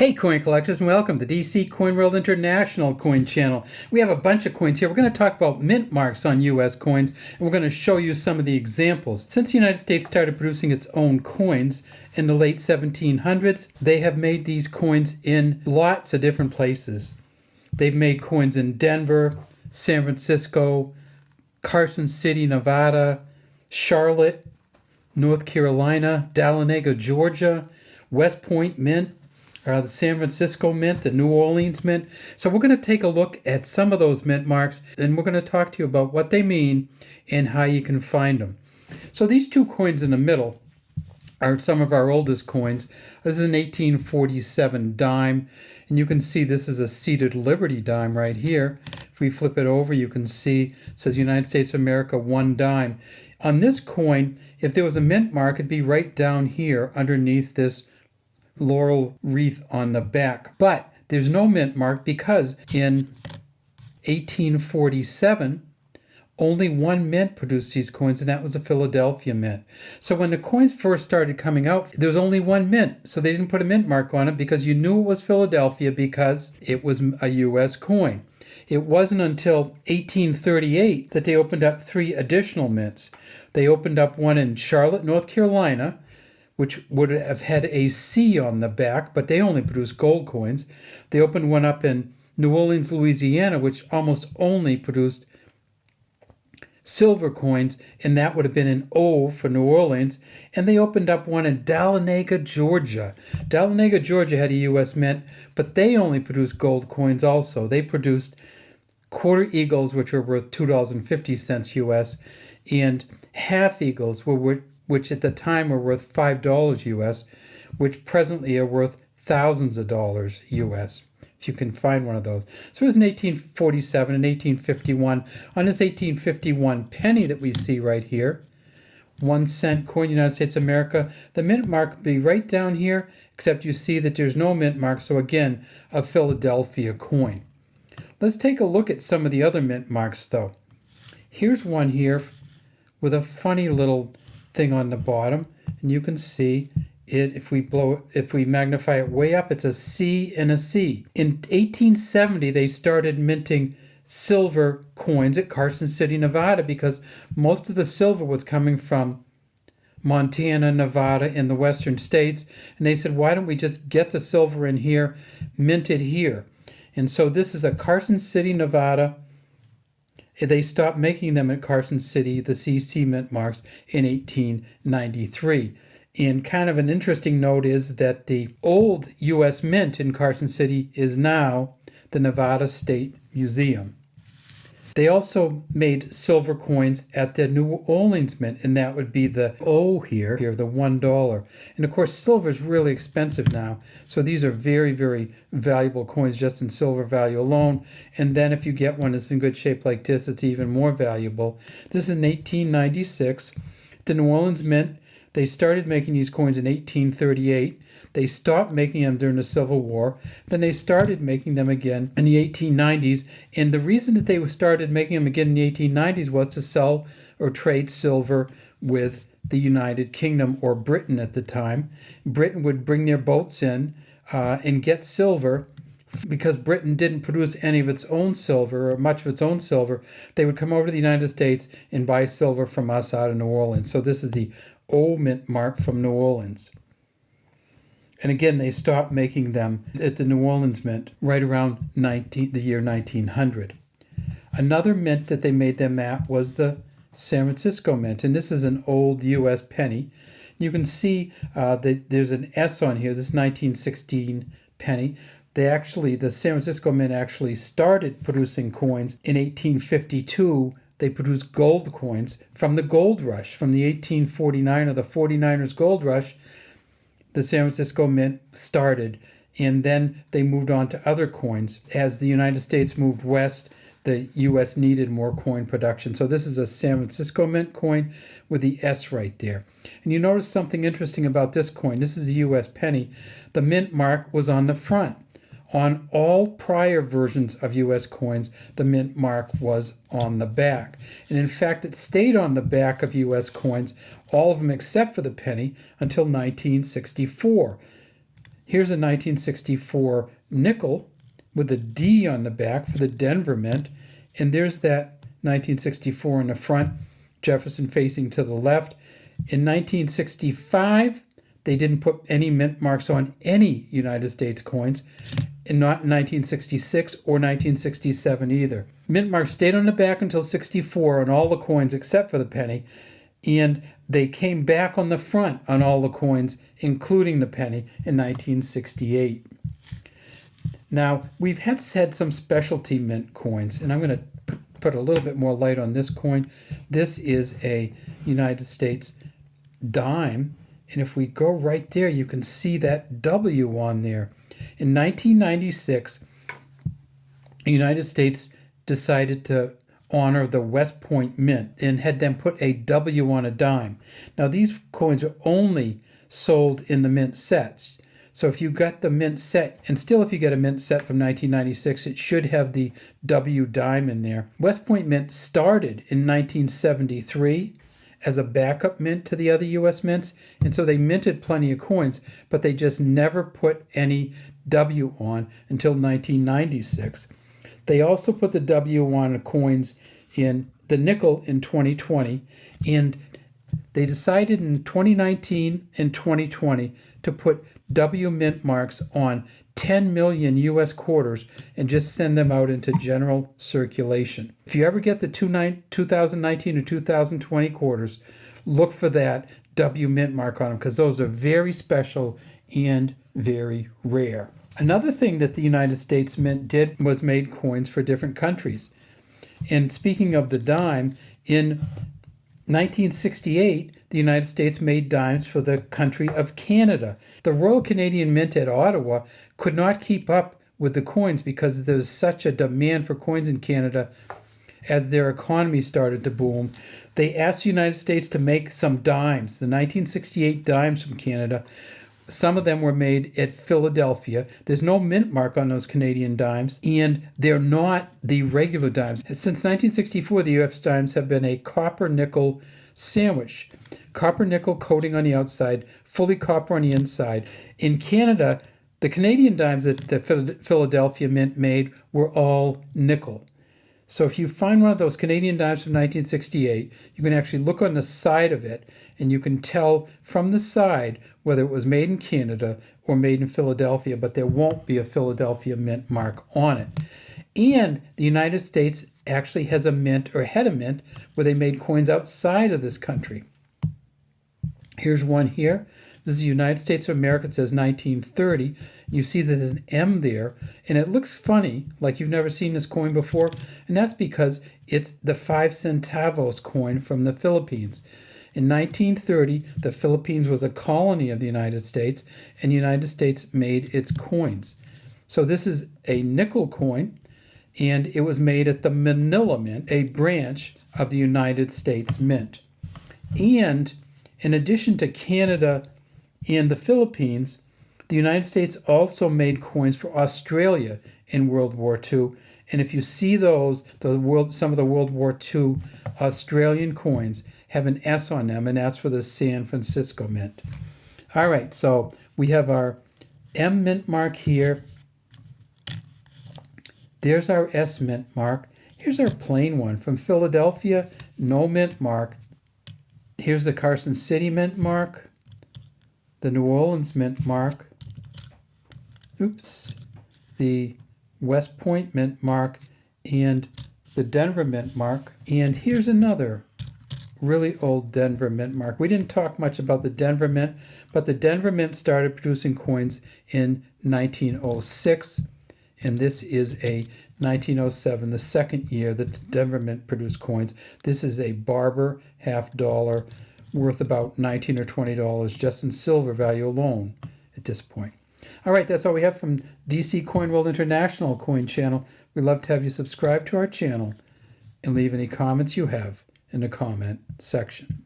Hey coin collectors, and welcome to DC Coin World International Coin Channel. We have a bunch of coins here. We're going to talk about mint marks on US coins, and we're going to show you some of the examples. Since the United States started producing its own coins in the late 1700s, they have made these coins in lots of different places. They've made coins in Denver, San Francisco, Carson City, Nevada, Charlotte, North Carolina, Dahlonega, Georgia, West Point Mint, the San Francisco Mint, the New Orleans Mint. So we're going to take a look at some of those mint marks, and we're going to talk to you about what they mean and how you can find them. So these two coins in the middle are some of our oldest coins. This is an 1847 dime, and you can see this is a seated Liberty dime right here. If we flip it over, you can see it says United States of America, 1 dime. On this coin, if there was a mint mark, it'd be right down here underneath this laurel wreath on the back. But there's no mint mark because in 1847 only one mint produced these coins, and that was the Philadelphia Mint. So when the coins first started coming out, there was only one mint, so they didn't put a mint mark on it because you knew it was Philadelphia because it was a US coin. It wasn't until 1838 that they opened up 3 additional mints. They opened up one in Charlotte, North Carolina, which would have had a C on the back, but they only produced gold coins. They opened one up in New Orleans, Louisiana, which almost only produced silver coins, and that would have been an O for New Orleans. And they opened up one in Dahlonega, Georgia. Dahlonega, Georgia had a U.S. mint, but they only produced gold coins also. They produced quarter eagles, which were worth $2.50 U.S., and half eagles, which at the time were worth $5 US, which presently are worth thousands of dollars US, if you can find one of those. So it was in 1847 and 1851. On this 1851 penny that we see right here, 1 cent coin, United States of America, the mint mark would be right down here, except you see that there's no mint mark, so again, a Philadelphia coin. Let's take a look at some of the other mint marks, though. Here's one here with a funny little thing on the bottom, and you can see it. If we magnify it way up, it's a C and a C. In 1870 they started minting silver coins at Carson City, Nevada, because most of the silver was coming from Montana, Nevada, and the western states, and they said, why don't we just get the silver in here, mint it here? And so this is a Carson City, Nevada. They stopped making them at Carson City, the CC mint marks, in 1893. And kind of an interesting note is that the old U.S. mint in Carson City is now the Nevada State Museum. They also made silver coins at the New Orleans Mint, and that would be the O here, the $1. And of course, silver is really expensive now. So these are very, very valuable coins just in silver value alone. And then if you get one that's in good shape like this, it's even more valuable. This is in 1896. The New Orleans Mint, they started making these coins in 1838. They stopped making them during the Civil War. Then they started making them again in the 1890s. And the reason that they started making them again in the 1890s was to sell or trade silver with the United Kingdom, or Britain at the time. Britain would bring their boats in and get silver. Because Britain didn't produce any of its own silver, or much of its own silver, they would come over to the United States and buy silver from us out of New Orleans. So this is the O mint mark from New Orleans. And again, they stopped making them at the New Orleans Mint right around the year 1900. Another mint that they made them at was the San Francisco Mint, and this is an old U.S. penny. You can see that there's an S on here. This is 1916 penny. The San Francisco Mint actually started producing coins in 1852. They produced gold coins from the gold rush, from the 1849 or the 49ers gold rush. The San Francisco Mint started, and then they moved on to other coins. As the United States moved west, the U.S. needed more coin production. So this is a San Francisco Mint coin with the S right there. And you notice something interesting about this coin. This is a U.S. penny. The mint mark was on the front. On all prior versions of U.S. coins, the mint mark was on the back. And in fact, it stayed on the back of U.S. coins, all of them except for the penny, until 1964. Here's a 1964 nickel with a D on the back for the Denver Mint. And there's that 1964 in the front, Jefferson facing to the left. In 1965, they didn't put any mint marks on any United States coins, and not in 1966 or 1967 either. Mint marks stayed on the back until 64 on all the coins except for the penny, and they came back on the front on all the coins, including the penny, in 1968. Now, we've had some specialty mint coins, and I'm going to put a little bit more light on this coin. This is a United States dime, and if we go right there, you can see that W on there. In 1996, the United States decided to honor the West Point Mint and had them put a W on a dime. Now, these coins are only sold in the mint sets. So if you got the mint set, and still if you get a mint set from 1996, it should have the W dime in there. West Point Mint started in 1973 as a backup mint to the other U.S. mints, and so they minted plenty of coins, but they just never put any W on until 1996. They also put the W on coins in the nickel in 2020, and they decided in 2019 and 2020 to put W mint marks on 10 million U.S. quarters and just send them out into general circulation. If you ever get the 2019 or 2020 quarters, look for that W mint mark on them, because those are very special and very rare. Another thing that the United States Mint did was made coins for different countries. And speaking of the dime, in 1968, the United States made dimes for the country of Canada. The Royal Canadian Mint at Ottawa could not keep up with the coins because there was such a demand for coins in Canada as their economy started to boom. They asked the United States to make some dimes, the 1968 dimes from Canada. Some of them were made at Philadelphia. There's no mint mark on those Canadian dimes, and they're not the regular dimes. Since 1964, the U.S. dimes have been a copper-nickel sandwich. Copper-nickel coating on the outside, fully copper on the inside. In Canada, the Canadian dimes that the Philadelphia Mint made were all nickel. So if you find one of those Canadian dimes from 1968, you can actually look on the side of it, and you can tell from the side whether it was made in Canada or made in Philadelphia, but there won't be a Philadelphia mint mark on it. And the United States actually has a mint, or had a mint, where they made coins outside of this country. Here's one here. This is the United States of America. It says 1930. You see there's an M there, and it looks funny, like you've never seen this coin before, and that's because it's the 5 centavos coin from the Philippines. In 1930, the Philippines was a colony of the United States, and the United States made its coins. So this is a nickel coin, and it was made at the Manila Mint, a branch of the United States Mint. And in addition to Canada and the Philippines, the United States also made coins for Australia in World War II. And if you see those, some of the World War II Australian coins have an S on them, and that's for the San Francisco Mint. All right, so we have our M mint mark here. There's our S mint mark. Here's our plain one from Philadelphia, no mint mark. Here's the Carson City mint mark, the New Orleans mint mark, the West Point mint mark, and the Denver mint mark. And here's another really old Denver mint mark. We didn't talk much about the Denver mint, but the Denver mint started producing coins in 1906, and this is a 1907, the second year that the Denver Mint produced coins. This is a barber $half worth about $19 or $20 just in silver value alone at this point. All right, that's all we have from DC Coin World International Coin Channel. We'd love to have you subscribe to our channel and leave any comments you have in the comment section.